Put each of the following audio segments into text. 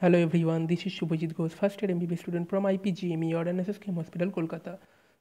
Hello everyone, this is Shubhajit Ghosh, first year MBBS student from IPGME or NSSKM hospital Kolkata.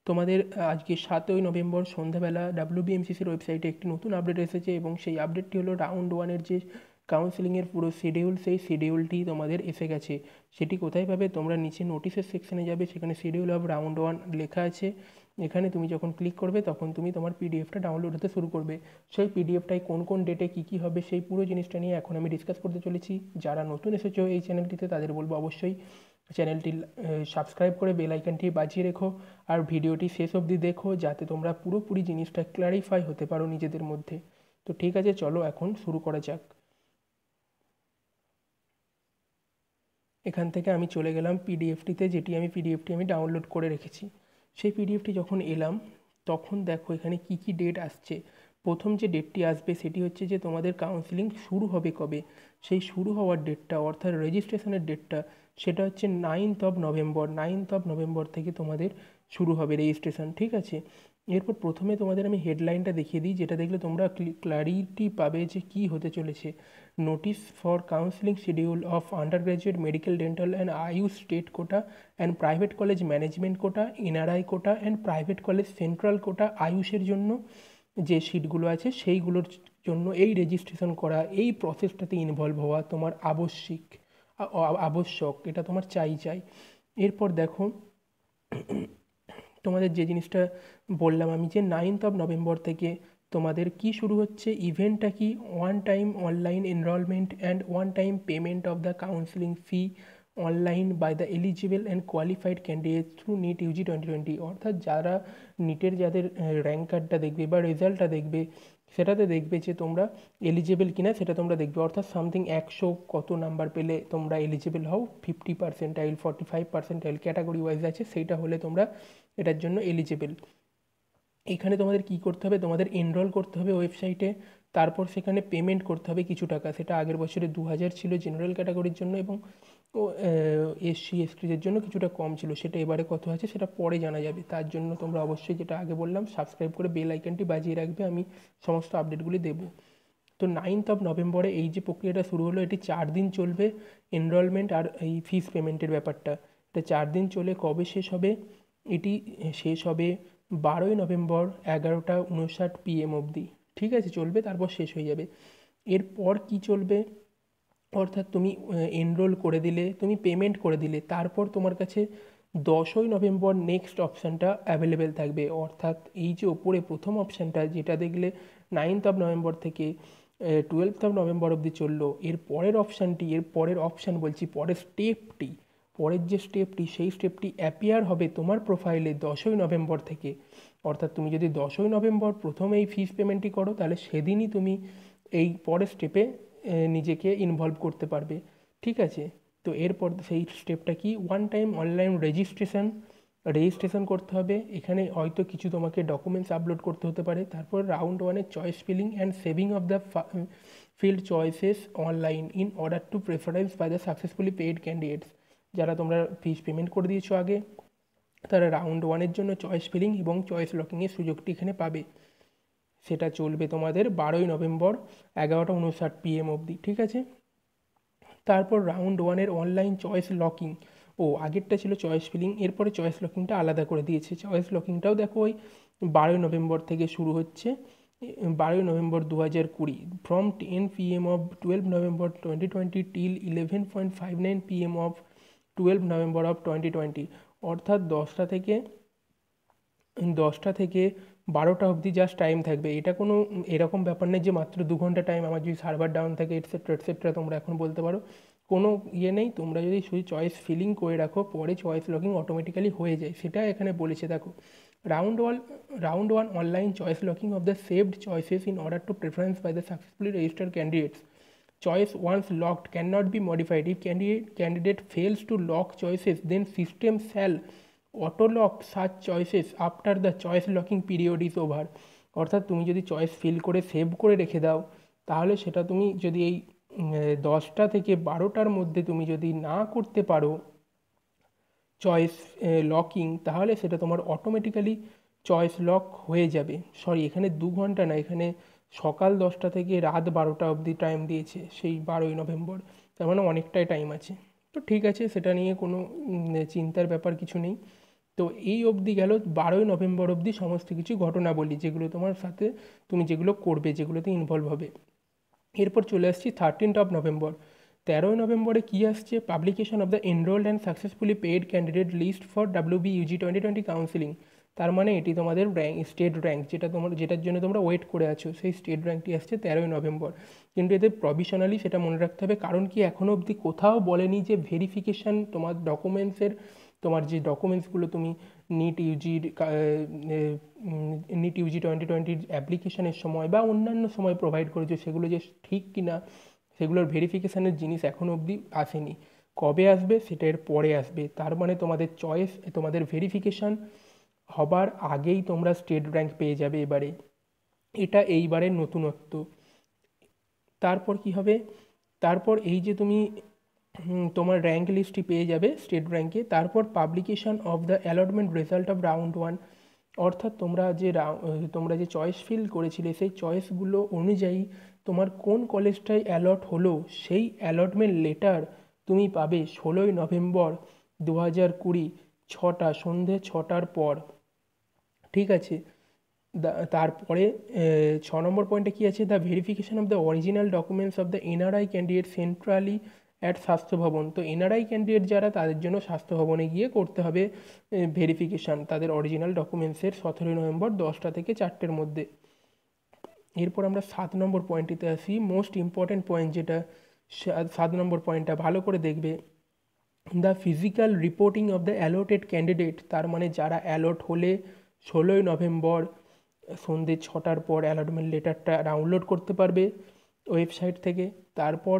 তোমাদের আজকে 7ই November সন্ধ্যাবেলা WBMCCর ওয়েবসাইটে একটি নতুন আপডেট এসেছে এবং সেই আপডেটটি হলো রাউন্ড ওয়ানের যে কাউন্সেলিংয়ের পুরো শিডিউল, সেই শিডিউলটি তোমাদের এসে গেছে। সেটি কোথায় পাবে? তোমরা নিচে নোটিসের সেকশনে যাবে, সেখানে শিডিউল অফ রাউন্ড ওয়ান লেখা আছে। এখানে তুমি যখন ক্লিক করবে তখন তুমি তোমার পিডিএফটা ডাউনলোড হতে শুরু করবে। সেই পিডিএফটায় কোন কোন ডেটে কী কী হবে সেই পুরো জিনিসটা নিয়ে এখন আমি ডিসকাস করতে চলেছি। যারা নতুন এসেছো এই চ্যানেলটিতে তাদের বলবো অবশ্যই চ্যানেলটি সাবস্ক্রাইব করে বেল আইকনটি বাজিয়ে রেখো আর ভিডিওটি শেষ অবধি দেখো, যাতে তোমরা পুরোপুরি জিনিসটা ক্ল্যারিফাই হতে পারো নিজেদের মধ্যে। তো ঠিক আছে, চলো এখন শুরু করা যাক। এখান থেকে আমি চলে গেলাম পিডিএফটিতে, যেটি আমি পিডিএফটি ডাউনলোড করে রেখেছি। সেই পিডিএফটি যখন এলাম তখন দেখো এখানে কি কি ডেট আসছে। প্রথম যে ডেটটি আসবে সেটি হচ্ছে যে তোমাদের কাউন্সেলিং শুরু হবে কবে। সেই শুরু হওয়ার ডেটটা অর্থাৎ রেজিস্ট্রেশনের ডেটটা সেটা হচ্ছে 9th of November। 9th of November থেকে তোমাদের শুরু হবে রেজিস্ট্রেশন, ঠিক আছে। এরপর প্রথমে তোমাদের আমি হেডলাইনটা দেখিয়ে দিই, যেটা দেখলে তোমরা ক্লারিটি পাবে যে কী হতে চলেছে। Notice for counselling schedule of undergraduate medical dental and AYUSH state quota and private college management quota, NRI quota and private college central quota আয়ুষের জন্য যে সিটগুলো আছে সেইগুলোর জন্য এই রেজিস্ট্রেশন করা, এই প্রসেসটাতে ইনভলভ হওয়া তোমার আবশ্যক, এটা তোমার চাই। এরপর দেখো তোমাদের যে জিনিসটা বললাম আমি, যে 9th of November থেকে তোমাদের কি শুরু হচ্ছে, ইভেন্টটা কি, one time online enrolment and one time payment of the counselling fee online by the eligible and qualified candidate through NEET UG 2020। অর্থাৎ যারা নিটের যাদের র্যাঙ্ক কার্ডটা দেখবে বা রেজাল্টটা দেখবে, সেটাতে দেখবে যে তোমরা এলিজিবল কিনা সেটা তোমরা দেখবে। অর্থাৎ সামথিং 100 কত নাম্বার পেলে তোমরা এলিজিবল হও, 50%, 45% ক্যাটাগরি ওয়াইজ আছে, সেইটা হলে তোমরা এটার জন্য এলিজিবল। এখানে তোমাদের কি করতে হবে, তোমাদের এনরোল করতে হবে ওয়েবসাইটে, তারপর সেখানে পেমেন্ট করতে হবে কিছু টাকা। সেটা আগের বছরে 2000 ছিল জেনারেল ক্যাটাগরির জন্য, এবং এসসি এসটিদের জন্য কিছুটা কম ছিল। সেটা এবারে কত আছে সেটা পরে জানা যাবে। তার জন্য তোমরা অবশ্যই, যেটা আগে বললাম, সাবস্ক্রাইব করে বেল আইকনটি বাজিয়ে রাখবে, আমি সমস্ত আপডেটগুলি দেবো। তো 9th of November এই যে প্রক্রিয়াটা শুরু হলো, এটি 4 দিন চলবে। এনরোলমেন্ট আর এই ফিস পেমেন্টের ব্যাপারটা, এটা 4 দিন চলে। কবে শেষ হবে? এটি শেষ হবে 12ই নভেম্বর 11টা 59 PM অবধি, ঠিক আছে, চলবে, তারপর শেষ হয়ে যাবে। এরপর কি চলবে? অর্থাৎ তুমি এনরোল করে দিলে, তুমি পেমেন্ট করে দিলে, তারপর তোমার কাছে 10ই নভেম্বর নেক্সট অপশানটা অ্যাভেলেবেল থাকবে। অর্থাৎ এই যে ওপরে প্রথম অপশানটা যেটা দেখলে 9th of November থেকে 12th of November অবধি চললো, এর পরের অপশানটি, এর পরের অপশান বলছি, পরের স্টেপটি, পরের যে স্টেপটি, সেই স্টেপটি অ্যাপিয়ার হবে তোমার প্রোফাইলে 10ই নভেম্বর থেকে। অর্থাৎ তুমি যদি 10ই নভেম্বর প্রথমে এই ফিস পেমেন্টটি করো, তাহলে সেদিনই তুমি এই পরের স্টেপে নিজেকে ইনভলভ করতে পারবে, ঠিক আছে। তো এরপর সেই স্টেপটা কি, ওয়ান টাইম অনলাইন রেজিস্ট্রেশন করতে হবে। এখানে হয়তো কিছু তোমাকে ডকুমেন্টস আপলোড করতে হতে পারে। তারপর রাউন্ড ওয়ানের choice filling and saving of the filled choices online in order to preference by the successfully paid candidates. যারা তোমরা ফিস পেমেন্ট করে দিয়েছো আগে, তারা রাউন্ড ওয়ানের জন্য চয়েস ফিলিং এবং চয়েস লকিংয়ের সুযোগটি এখানে পাবে। সেটা চলবে তোমাদের 12ই নভেম্বর 11টা 59 PM অবধি, ঠিক আছে। তারপর রাউন্ড ওয়ানের অনলাইন চয়েস লকিং, আগেরটা ছিল চয়েস ফিলিং, এরপরে চয়েস লকিংটা আলাদা করে দিয়েছে। চয়েস লকিংটাও দেখো ওই 12ই নভেম্বর থেকে শুরু হচ্ছে, 12ই November 2020, from 10 PM of 12th November 2020 till 11.59 PM of 12th November of 2020। অর্থাৎ 10টা থেকে 12টা অবধি জাস্ট টাইম থাকবে। এটা কোনো এরকম ব্যাপার নেই যে মাত্র 2 ঘন্টা টাইম, আমার যদি সার্ভার ডাউন থাকে এটসেট্রা তোমরা এখন বলতে পারো, কোনো নেই। তোমরা যদি শুধু চয়েস ফিলিং করে রাখো, পরে চয়েস লকিং অটোমেটিক্যালি হয়ে যায়, সেটা এখানে বলেছে দেখো। Round one online choice locking of the saved choices in order to preference by the successfully registered candidates. Choice once locked cannot be modified. If candidate fails to lock choices, then system shall auto lock such choices after the choice locking period is over। অর্থাৎ তুমি যদি choice feel করে save করে রেখে দাও, তাহলে সেটা তুমি যদি এই 10টা থেকে 12টার মধ্যে তুমি যদি না করতে পারো চয়েস লকিং, তাহলে সেটা তোমার অটোমেটিক্যালি চয়েস লক হয়ে যাবে। সরি, এখানে 2 ঘন্টা না, এখানে সকাল 10টা থেকে রাত 12টা অবধি টাইম দিয়েছে সেই 12ই নভেম্বর, তার মানে অনেকটাই টাইম আছে। তো ঠিক আছে, সেটা নিয়ে কোনো চিন্তার ব্যাপার কিছু নেই। তো এই অবধি গেল 12ই নভেম্বর অবধি সমস্ত কিছু ঘটনাবলী, যেগুলো তোমার সাথে তুমি যেগুলো করবে, যেগুলোতে ইনভলভ হবে। এরপর চলে আসছি 13th of November। 13ই নভেম্বরে কী আসছে? Publication of the enrolled and successfully paid candidate list for WBUG 2020 counselling. তার মানে এটি তোমাদের র্যাঙ্ক, স্টেট র্যাঙ্ক, যেটার জন্য তোমরা ওয়েট করে আছো, সেই স্টেট র্যাঙ্কটি আসছে 13ই নভেম্বর। কিন্তু এদের প্রভিশনালি, সেটা মনে রাখতে হবে, কারণ কি এখনও অবধি কোথাও বলেনি যে ভেরিফিকেশান তোমার ডকুমেন্টসের, তোমার যে ডকুমেন্টসগুলো তুমি নিট ইউজির নিট ইউজি 2020 অ্যাপ্লিকেশনের সময় বা অন্যান্য সময় প্রোভাইড করেছো, সেগুলো যে ঠিক কিনা, সেগুলোর ভেরিফিকেশানের জিনিস এখনও অবধি আসেনি। কবে আসবে সেটা এর পরে আসবে। তার মানে তোমাদের চয়েস, তোমাদের ভেরিফিকেশান হবার আগেই তোমরা স্টেট র্যাঙ্ক পেয়ে যাবে এবারে। এটা এইবারের নতুনত্ব। তারপর কি হবে? তারপর এই যে তুমি তোমার র্যাঙ্ক লিস্টটি পেয়ে যাবে স্টেট র্যাঙ্কে, তারপর publication of the allotment result of round 1। অর্থাৎ তোমরা যে চয়েস ফিল করেছিলে, সেই চয়েসগুলো অনুযায়ী তোমার কোন কলেজটায় অ্যালট হলো, সেই অ্যালটমেন্ট লেটার তুমি পাবে 16ই নভেম্বর 2020, সন্ধে 6টার পর। ঠিক আছে? তারপরে 6 নম্বর পয়েন্টে কী আছে? The verification of the original documents of the NRI candidate centrally at স্বাস্থ্য ভবন। তো এনআরআই ক্যান্ডিডেট যারা, তাদের জন্য স্বাস্থ্য ভবনে গিয়ে করতে হবে ভেরিফিকেশান তাদের অরিজিনাল ডকুমেন্টসের, 17ই নভেম্বর 10টা থেকে 4টের মধ্যে। এরপর আমরা 7 নম্বর পয়েন্টটিতে আসি, মোস্ট ইম্পর্ট্যান্ট পয়েন্ট যেটা। 7 নম্বর পয়েন্টটা ভালো করে দেখবে। The physical reporting of the allotted candidate. তার মানে যারা অ্যালট হলে 16ই নভেম্বর সন্ধ্যে 6টার পর অ্যালটমেন্ট লেটারটা ডাউনলোড করতে পারবে ওয়েবসাইট থেকে। তারপর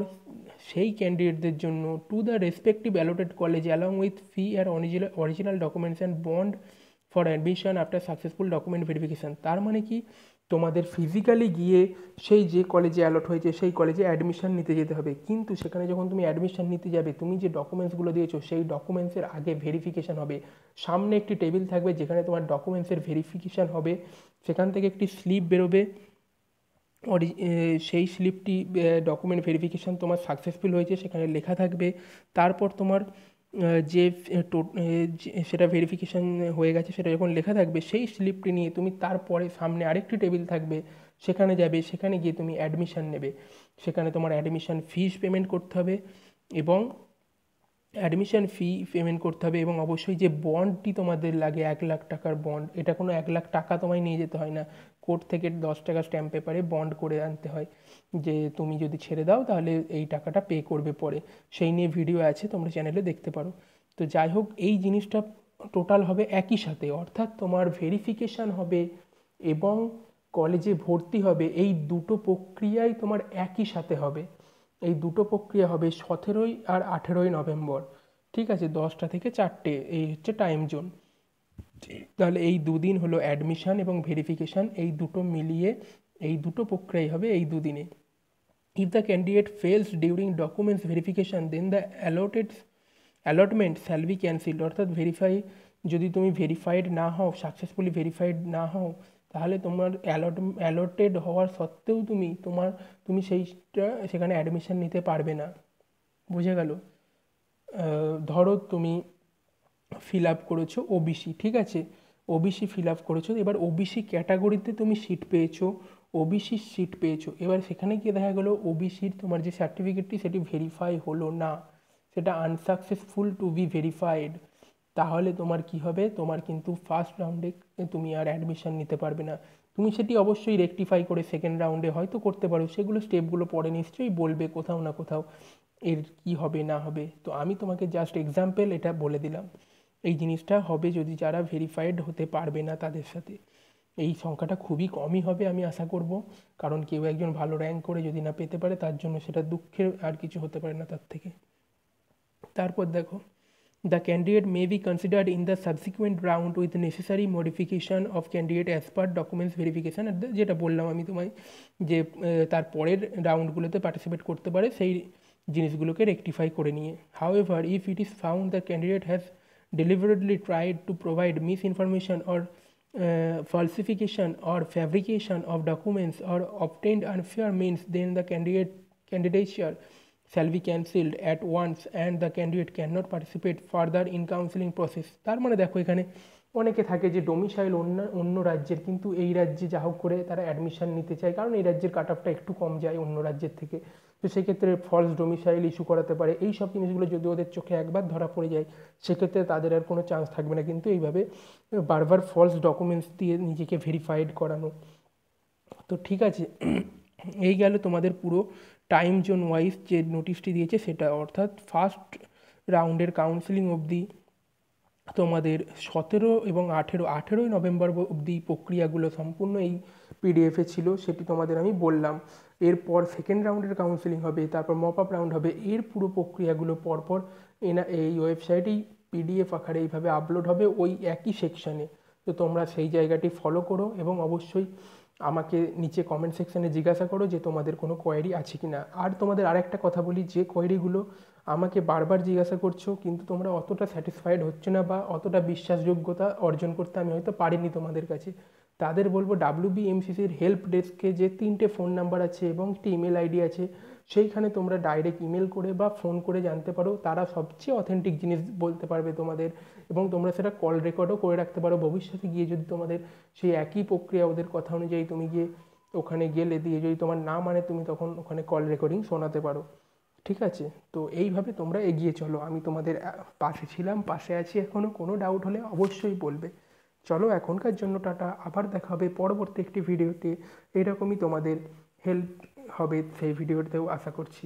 সেই ক্যান্ডিডেটদের জন্য to the respective allotted college along with fee আর original documents and bond for admission after successful document verification. তার মানে কি? তোমাদের ফিজিক্যালি গিয়ে সেই যে কলেজে অ্যালট হয়েছে সেই কলেজে অ্যাডমিশন নিতে যেতে হবে, কিন্তু সেখানে যখন তুমি অ্যাডমিশন নিতে যাবে, তুমি যে ডকুমেন্টসগুলো দিয়েছো সেই ডকুমেন্টসের আগে ভেরিফিকেশান হবে। সামনে একটি টেবিল থাকবে যেখানে তোমার ডকুমেন্টসের ভেরিফিকেশান হবে, সেখান থেকে একটি স্লিপ বেরোবে। সেই স্লিপটি ডকুমেন্ট ভেরিফিকেশান তোমার সাকসেসফুল হয়েছে সেখানে লেখা থাকবে। তারপর তোমার যে সেটা ভেরিফিকেশান হয়ে গেছে সেটা যখন লেখা থাকবে, সেই স্লিপটি নিয়ে তুমি তারপরে সামনে আরেকটি টেবিল থাকবে, সেখানে যাবে, সেখানে গিয়ে তুমি অ্যাডমিশান নেবে। সেখানে তোমার অ্যাডমিশান ফিস পেমেন্ট করতে হবে এবং অবশ্যই যে বন্ডটি তোমাদের লাগে 1 লাখ টাকার বন্ড, এটা কোনো 1 লাখ টাকা তোমায় নিয়ে যেতে হয় না। কোর্ট থেকে 10 টাকা স্ট্যাম্প পেপারে বন্ড করে আনতে হয়, যে তুমি যদি ছেড়ে দাও তাহলে এই টাকাটা পে করবে পরে। সেই নিয়ে ভিডিও আছে, তোমরা চ্যানেলে দেখতে পারো। তো যাই হোক, এই জিনিসটা টোটাল হবে একই সাথে, অর্থাৎ তোমার ভেরিফিকেশান হবে এবং কলেজে ভর্তি হবে, এই দুটো প্রক্রিয়াই তোমার একই সাথে হবে। এই দুটো প্রক্রিয়া হবে 17ই আর 18ই নভেম্বর। ঠিক আছে? 10টা থেকে 4টে, এই হচ্ছে টাইম জোন। তাহলে এই দুদিন হলো অ্যাডমিশান এবং ভেরিফিকেশান, এই দুটো মিলিয়ে এই দুটো প্রক্রিয়াই হবে এই দুদিনে। If the candidate fails during documents verification then the allotment shall be cancelled. অর্থাৎ যদি তুমি ভেরিফাইড না হও, সাকসেসফুলি ভেরিফাইড না হও, তাহলে তোমার অ্যালটেড হওয়ার সত্ত্বেও তুমি সেখানে অ্যাডমিশান নিতে পারবে না। বুঝে গেল? ধরো তুমি ফিল আপ করেছো ওবিসি, ঠিক আছে? ওবিসি ফিল আপ করেছো, এবার ওবিসি ক্যাটাগরিতে তুমি সিট পেয়েছো, ওবিসির সিট পেয়েছো। এবার সেখানে গিয়ে দেখা গেলো ওবিসির তোমার যে সার্টিফিকেটটি সেটি ভেরিফাই হলো না, সেটা আনসাকসেসফুল টু বি ভেরিফাইড। তাহলে তোমার কি হবে? তোমার কিন্তু ফার্স্ট রাউন্ডে তুমি আর অ্যাডমিশান নিতে পারবে না। তুমি সেটি অবশ্যই রেকটিফাই করে সেকেন্ড রাউন্ডে হয়তো করতে পারো, সেগুলো স্টেপগুলো পরে নিশ্চয়ই বলবে কোথাও না কোথাও এর কি হবে না হবে। তো আমি তোমাকে জাস্ট এক্সাম্পল এটা বলে দিলাম। এই জিনিসটা হবে যদি যারা ভেরিফাইড হতে পারবে না তাদের সাথে। এই সংখ্যাটা খুবই কমই হবে আমি আশা করব, কারণ কেউ একজন ভালো র্যাঙ্ক করে যদি না পেতে পারে, তার জন্য সেটা দুঃখের আর কিছু হতে পারে না তার থেকে। তারপর দেখো, the candidate may be considered in the subsequent round with necessary modification of candidate as per documents verification. যেটা বললাম আমি তোমায়, যে তার পরের রাউন্ডগুলোতে পার্টিসিপেট করতে পারে সেই জিনিসগুলোকে রেকটিফাই করে নিয়ে। However, if it is found the candidate has deliberately tried to provide misinformation or falsification or fabrication of documents or obtained unfair means, then the candidature shall be cancelled at once and the candidate cannot participate further in counseling process। তার মানে দেখো এখানে অনেকে থাকে যে domicile অন্য অন্য রাজ্যের, কিন্তু এই রাজ্যে যা হোক করে তারা অ্যাডমিশন নিতে চায়, কারণ এই রাজ্যের কাট অফটা একটু কম যায় অন্য রাজ্যের থেকে। তো সেক্ষেত্রে ফলস ডোমিসাইল ইস্যু করাতে পারে। এই সব জিনিসগুলো যদি ওদের চোখে একবার ধরা পড়ে যায়, সেক্ষেত্রে তাদের আর কোনো চান্স থাকবে না কিন্তু এইভাবে বারবার ফলস ডকুমেন্টস দিয়ে নিজেকে ভেরিফাইড করানো। তো ঠিক আছে, এই গেল তোমাদের পুরো টাইম জোন ওয়াইজ যে নোটিশটি দিয়েছে সেটা, অর্থাৎ ফার্স্ট রাউন্ডের কাউন্সিলিং অবধি তোমাদের 17 এবং 18ই নভেম্বর অবধি প্রক্রিয়াগুলো সম্পূর্ণ এই পিডিএফে ছিল, সেটি তোমাদের আমি বললাম। এরপর সেকেন্ড রাউন্ডের কাউন্সিলিং হবে, তারপর মপ আপ রাউন্ড হবে, এর পুরো প্রক্রিয়াগুলো পরপর এই ওয়েবসাইটেই পিডিএফ আকারে এইভাবে আপলোড হবে ওই একই সেকশানে। তো তোমরা সেই জায়গাটি ফলো করো এবং অবশ্যই আমাকে নিচে কমেন্ট সেকশানে জিজ্ঞাসা করো যে তোমাদের কোনো কোয়েরি আছে কি না। আর তোমাদের আরেকটা কথা বলি, যে কোয়েরিগুলো আমাকে বারবার জিজ্ঞাসা করছো কিন্তু তোমরা অতটা স্যাটিসফাইড হচ্ছে না বা অতটা বিশ্বাসযোগ্যতা অর্জন করতে আমি হয়তো পারিনি তোমাদের কাছে, তাদের বলবো WBMCCর হেল্প ডেস্কে যে 3টে ফোন নাম্বার আছে এবং একটি ইমেল আইডি আছে, সেইখানে তোমরা ডাইরেক্ট ইমেল করে বা ফোন করে জানতে পারো। তারা সবচেয়ে অথেন্টিক জিনিস বলতে পারবে তোমাদের, এবং তোমরা সেটা কল রেকর্ডও করে রাখতে পারো। ভবিষ্যতে গিয়ে যদি তোমাদের সেই একই প্রক্রিয়া ওদের কথা অনুযায়ী তুমি গিয়ে ওখানে গেলে দিয়ে যদি তোমার না মানে, তুমি তখন ওখানে কল রেকর্ডিং শোনাতে পারো। ঠিক আছে, তো এইভাবে তোমরা এগিয়ে চলো। আমি তোমাদের পাশে ছিলাম, পাশে আছি এখনও। কোনো ডাউট হলে অবশ্যই বলবে। চলো এখনকার জন্য টাটা, আবার দেখা হবে পরবর্তী একটি ভিডিওতে। এরকমই তোমাদের হেল্প হবে সেই ভিডিওতেও আশা করছি।